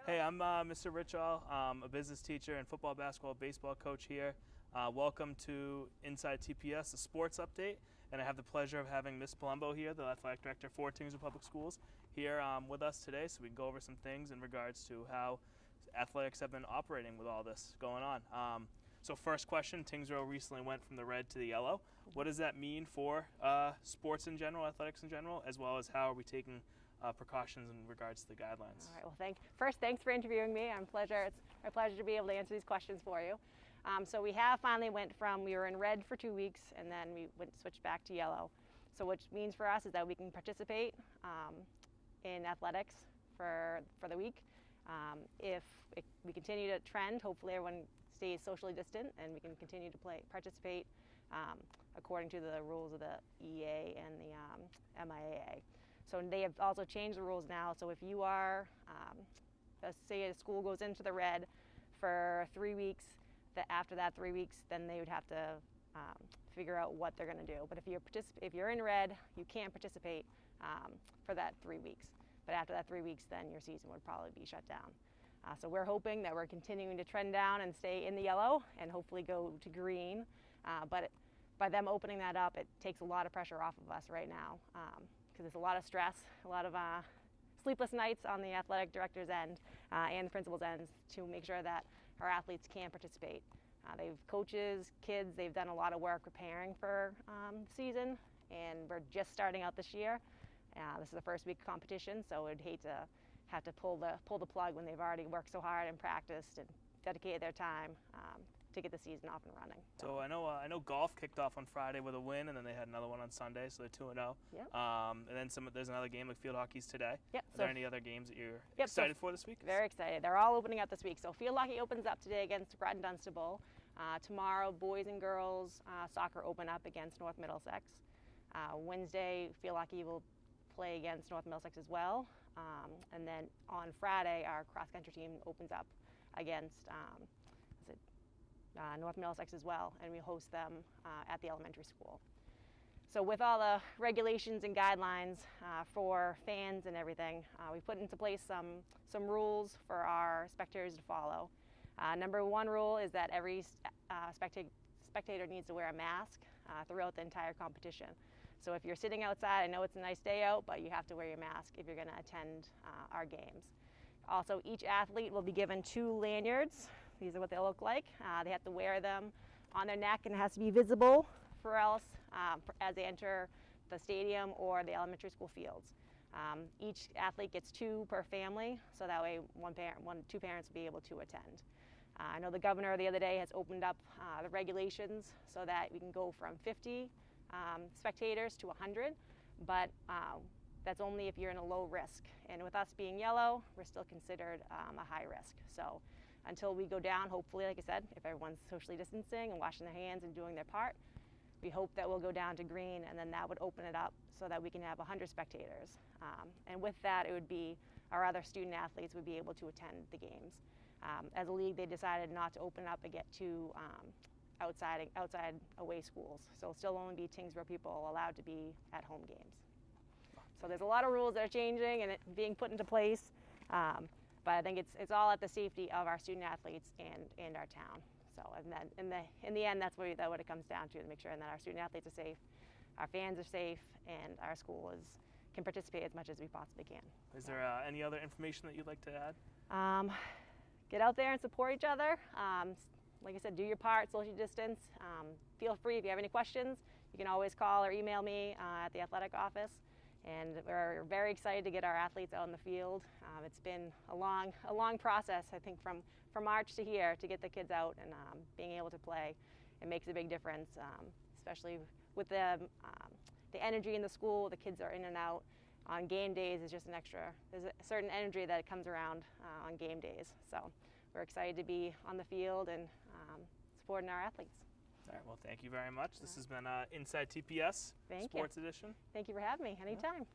Hey, I'm Mr. Richall. I'm a business teacher and football, basketball, baseball coach here. Welcome to Inside TPS, a sports update, and I have the pleasure of having Ms. Palumbo here, the athletic director for Tingsboro Public Schools, here with us today, so we can go over some things in regards to how athletics have been operating with all this going on. So first question, Tingsboro recently went from the red to the yellow. What does that mean for sports in general, athletics in general, as well as how are we taking precautions in regards to the guidelines? All right, well, first, thanks for interviewing me. It's my pleasure to be able to answer these questions for you. So we have finally we were in red for 2 weeks, and then we switched back to yellow. So what means for us is that we can participate in athletics for the week. If we continue to trend, hopefully everyone stays socially distant, and we can continue to participate according to the rules of the EA and the MIAA. So they have also changed the rules now. So if you are, let's say a school goes into the red for 3 weeks, after that 3 weeks, then they would have to figure out what they're going to do. But if you're in red, you can't participate for that 3 weeks. But after that 3 weeks, then your season would probably be shut down. So we're hoping that we're continuing to trend down and stay in the yellow and hopefully go to green. But by them opening that up, it takes a lot of pressure off of us right now. Because there's a lot of stress, a lot of sleepless nights on the athletic director's end and the principal's end to make sure that our athletes can participate. They've coaches, kids, they've done a lot of work preparing for the season, and we're just starting out this year. This is the first week of competition, so I'd hate to have to pull the plug when they've already worked so hard and practiced and dedicated their time to get the season off and running. So I know golf kicked off on Friday with a win, and then they had another one on Sunday, so they're 2-0. Yep. And then there's another game like field hockey's today. Yep. Are there any other games that you're excited for this week? Very excited. They're all opening up this week. So field hockey opens up today against Groton Dunstable. Tomorrow, boys and girls soccer open up against North Middlesex. Wednesday, field hockey will play against North Middlesex as well. And then on Friday, our cross-country team opens up against North Middlesex as well, and we host them at the elementary school. So with all the regulations and guidelines for fans and everything, we put into place some rules for our spectators to follow. Number one rule is that every spectator needs to wear a mask throughout the entire competition. So if you're sitting outside, I know it's a nice day out, but you have to wear your mask if you're going to attend our games. Also, each athlete will be given 2 lanyards. These are what they look like. They have to wear them on their neck, and it has to be visible for else as they enter the stadium or the elementary school fields. Each athlete gets 2 per family, so that way 2 parents will be able to attend. I know the governor the other day has opened up the regulations so that we can go from 50 spectators to 100, but that's only if you're in a low risk. And with us being yellow, we're still considered a high risk. So until we go down, hopefully, like I said, if everyone's socially distancing and washing their hands and doing their part, we hope that we'll go down to green, and then that would open it up so that we can have 100 spectators. And with that, it would be our other student athletes would be able to attend the games. As a league, they decided not to open it up and get to outside away schools. So it'll still only be Tingsboro people allowed to be at home games. So there's a lot of rules that are changing and it being put into place, but I think it's all at the safety of our student athletes and our town. So and then in the end, that's what it comes down to make sure that our student athletes are safe, our fans are safe, and our school can participate as much as we possibly can. Is there any other information that you'd like to add? Get out there and support each other. Like I said, do your part, social distance. Feel free if you have any questions. You can always call or email me at the athletic office. And we're very excited to get our athletes out in the field. It's been a long process, I think, from March to here to get the kids out and being able to play. It makes a big difference, especially with the energy in the school. The kids are in and out. On game days is just there's a certain energy that comes around on game days. So we're excited to be on the field and supporting our athletes. All right, well, thank you very much. This has been Inside TPS Sports Edition. Thank you for having me anytime.